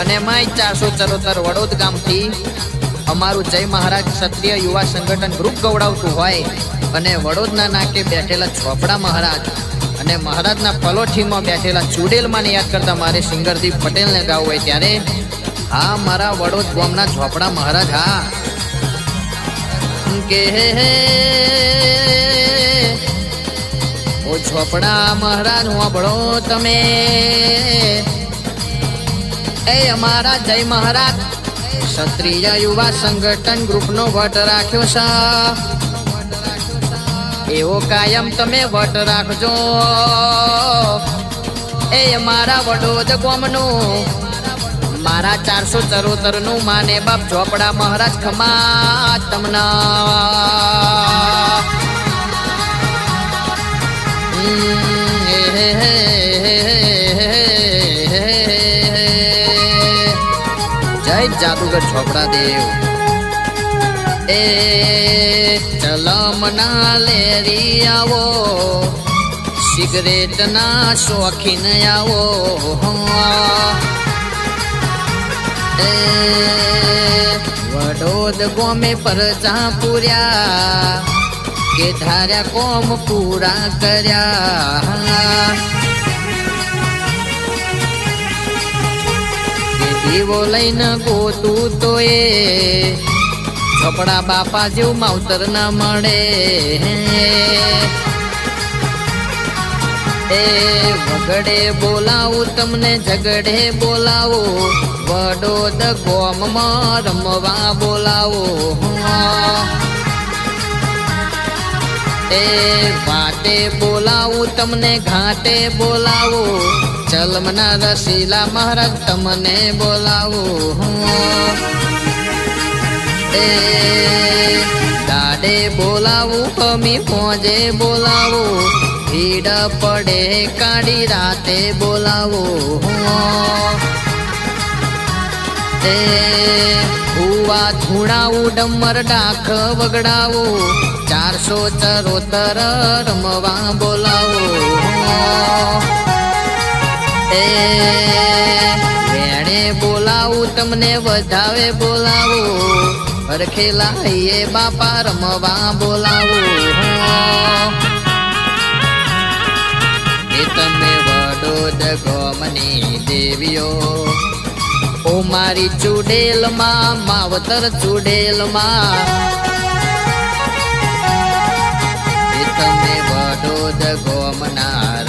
અને એમાંય 474 વડોદ ગામથી અમારું જય મહારાજ ક્ષત્રિય યુવા સંગઠન ગ્રુપ ગવડાવતું હોય અને વડોદના નાકે બેઠેલા ચોપડા મહારાજ અને મહારાજના પલોઠીમાં બેઠેલા ચુડેલમાંને યાદ કરતા મારે સિંગરદીપ પટેલને ગાવું હોય ત્યારે હા મારા વડોદ ગામના ચોપડા મહારાજ હા કે ઓ ચોપડા મહારાજ હોબળો તમે એ અમારા જય મહારાજ ક્ષત્રિય યુવા સંગઠન ગ્રુપનો વટ રાખ્યો છે એવો કાયમ તમે વટ રાખજો એ અમારા વડોદ ગામનું મારા 474 નું માને બાપ ચોપડા મહારાજ ખમા તમના જય જાદુગર ચોપડા દેવ એ ચલમના લેરી આવો સિગરેટ ના શોખીન આવો એ વડોદ ગોમે પરજા પૂર્યા કે ધાર્યા કોમ પૂરા કર્યા કે દીવો લઈને ગોતું તો એ ચોપડા બાપા જેવું માવતર ના મળે એ વગડે બોલાવું તમને ઝગડે બોલાવું વડોદ ગોમમાં રમવા બોલાવો એ વાટે બોલાવું તમને ઘાટે બોલાવો ચલમના રસીલા મહારાજ તમને બોલાવો એ દાડે બોલાવું અમી પોજે બોલાવું ભીડ પડે કાઢી રાતે બોલાવો એ ભૂવા ધૂણાવું ડમર ડાખ વગડાવું 474 રમવા બોલાવો એ વેણે બોલાવું તમને વધાવે બોલાવો હરખેલા એ બાપા રમવા બોલાવો એ તમે વડોદ ગોમની દેવીઓ ઓ મારી ચુડેલમાં માવતર ચુડેલમાં એ તમે વડોદ ગોમના